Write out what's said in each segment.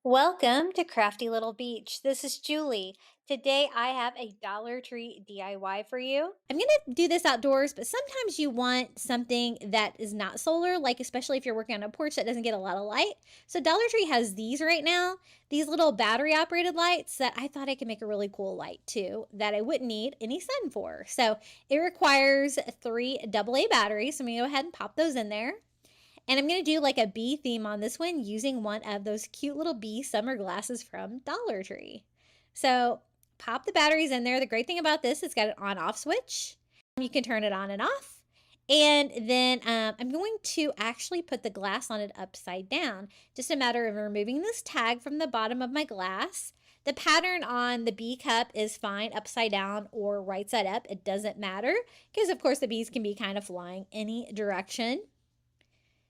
Welcome to Crafty Little Beach. This is Julie. Today I have a Dollar Tree DIY for you. I'm going to do this outdoors, but sometimes you want something that is not solar, like especially if you're working on a porch that doesn't get a lot of light. So Dollar Tree has these right now, these little battery operated lights that I thought I could make a really cool light too, that I wouldn't need any sun for. So it requires 3 AA batteries. So I'm going to go ahead and pop those in there. And I'm going to do like a bee theme on this one using one of those cute little bee summer glasses from Dollar Tree. So pop the batteries in there. The great thing about this, it's got an on-off switch. You can turn it on and off. And then I'm going to actually put the glass on it upside down. Just a matter of removing this tag from the bottom of my glass. The pattern on the bee cup is fine upside down or right side up. It doesn't matter because of course the bees can be kind of flying any direction.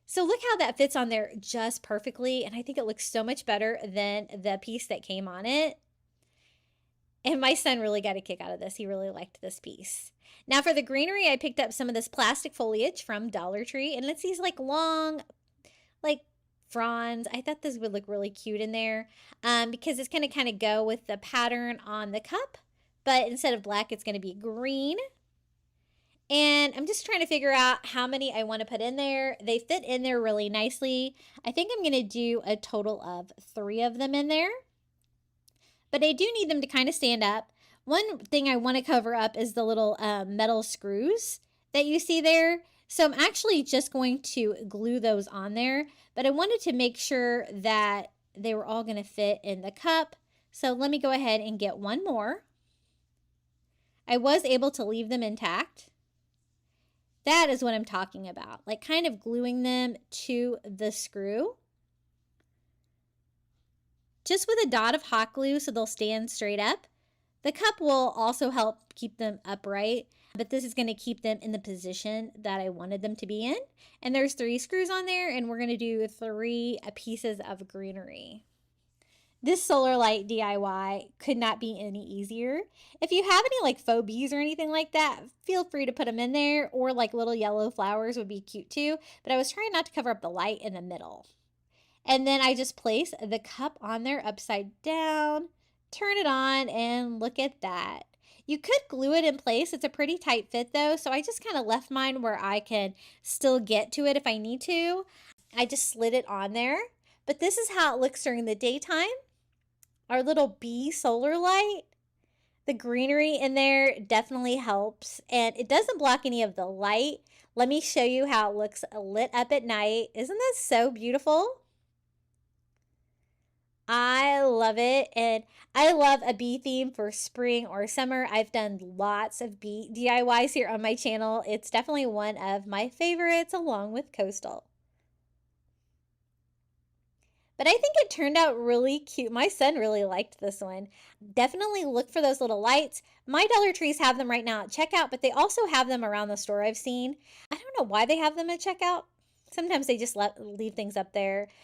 So look how that fits on there just perfectly, and I think it looks so much better than the piece that came on it. And my son really got a kick out of this. He really liked this piece. Now for the greenery, I picked up some of this plastic foliage from Dollar Tree, and it's these like long, like fronds. I thought this would look really cute in there because it's going to kind of go with the pattern on the cup, but instead of black, it's going to be green. And I'm just trying to figure out how many I want to put in there. They fit in there really nicely. I think I'm going to do a total of 3 of them in there. But I do need them to kind of stand up. One thing I want to cover up is the little metal screws that you see there. So I'm actually just going to glue those on there. But I wanted to make sure that they were all going to fit in the cup. So let me go ahead and get one more. I was able to leave them intact. That is what I'm talking about, like kind of gluing them to the screw. Just with a dot of hot glue so they'll stand straight up. The cup will also help keep them upright, but this is going to keep them in the position that I wanted them to be in. And there's 3 screws on there, and we're going to do 3 pieces of greenery. This solar light DIY could not be any easier. If you have any like faux bees or anything like that, feel free to put them in there, or like little yellow flowers would be cute too. But I was trying not to cover up the light in the middle. And then I just place the cup on there upside down, turn it on, and look at that. You could glue it in place. It's a pretty tight fit though, so I just kind of left mine where I can still get to it if I need to. I just slid it on there. But this is how it looks during the daytime. Our little bee solar light, the greenery in there definitely helps, and it doesn't block any of the light. Let me show you how it looks lit up at night. Isn't that so beautiful? I love it, and I love a bee theme for spring or summer. I've done lots of bee DIYs here on my channel. It's definitely one of my favorites along with coastal. But I think it turned out really cute. My son really liked this one. Definitely look for those little lights. My Dollar Trees have them right now at checkout, but they also have them around the store I've seen. I don't know why they have them at checkout. Sometimes they just leave things up there.